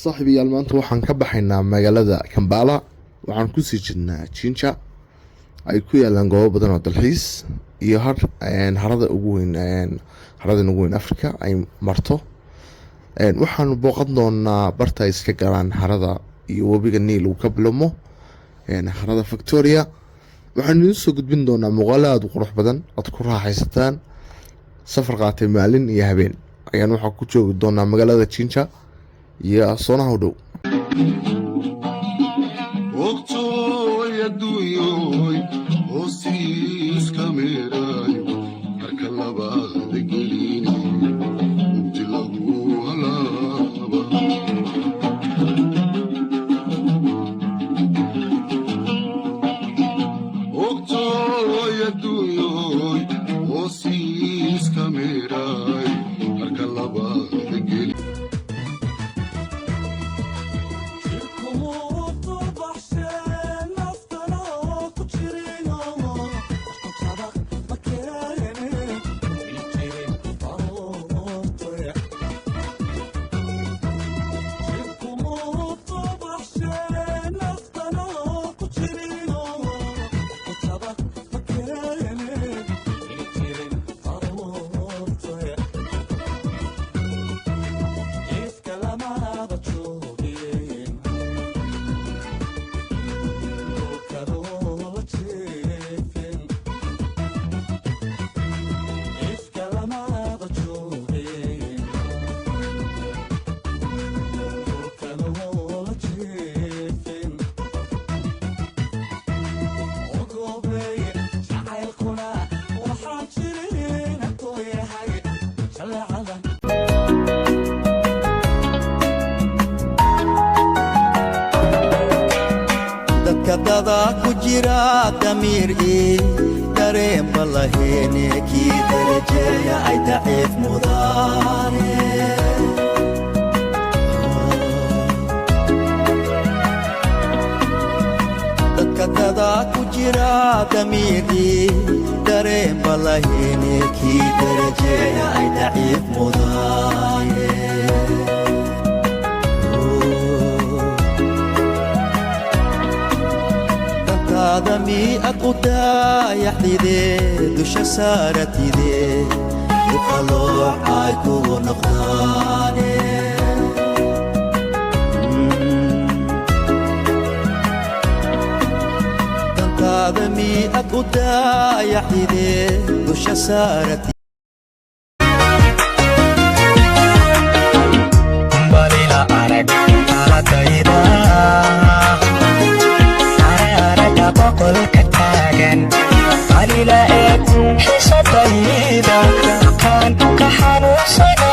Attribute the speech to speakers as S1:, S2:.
S1: saaxiibayaal maanta waxaan ka baxaynaa magaalada Kampala waxaan ku sii jirnaa Jinja ay ku yaalaan goobo badan oo dalxiis iyo harada ugu weyn Afrika ay marto waxaan booqan doonaa barta ay iska galaan harada iyo webiga Niil uu ka bilomo harada Victoria waxaan idin soo gudbin doonaa muuqaal aad u qurux badan oo ku raaxaysataan safar qaatay maalin iyo habeen ayaan waxa ku joogi doonaa magaalada Jinja iyo soonaha u dhow
S2: kadada ku jira damir dareen balahene ki darajeeya ay daciif mudane kadada ku jira damir dareen balahene ki darajeeya ay daciif mudane آدمي أقودا يحديدي دوش سارتيدي وقلوع عايكو نقداني آدمي أقودا يحديدي دوش سارتيدي
S3: Balila arag alatayda بقول كتاجن علي لا xiisadayda كان كحنوسنا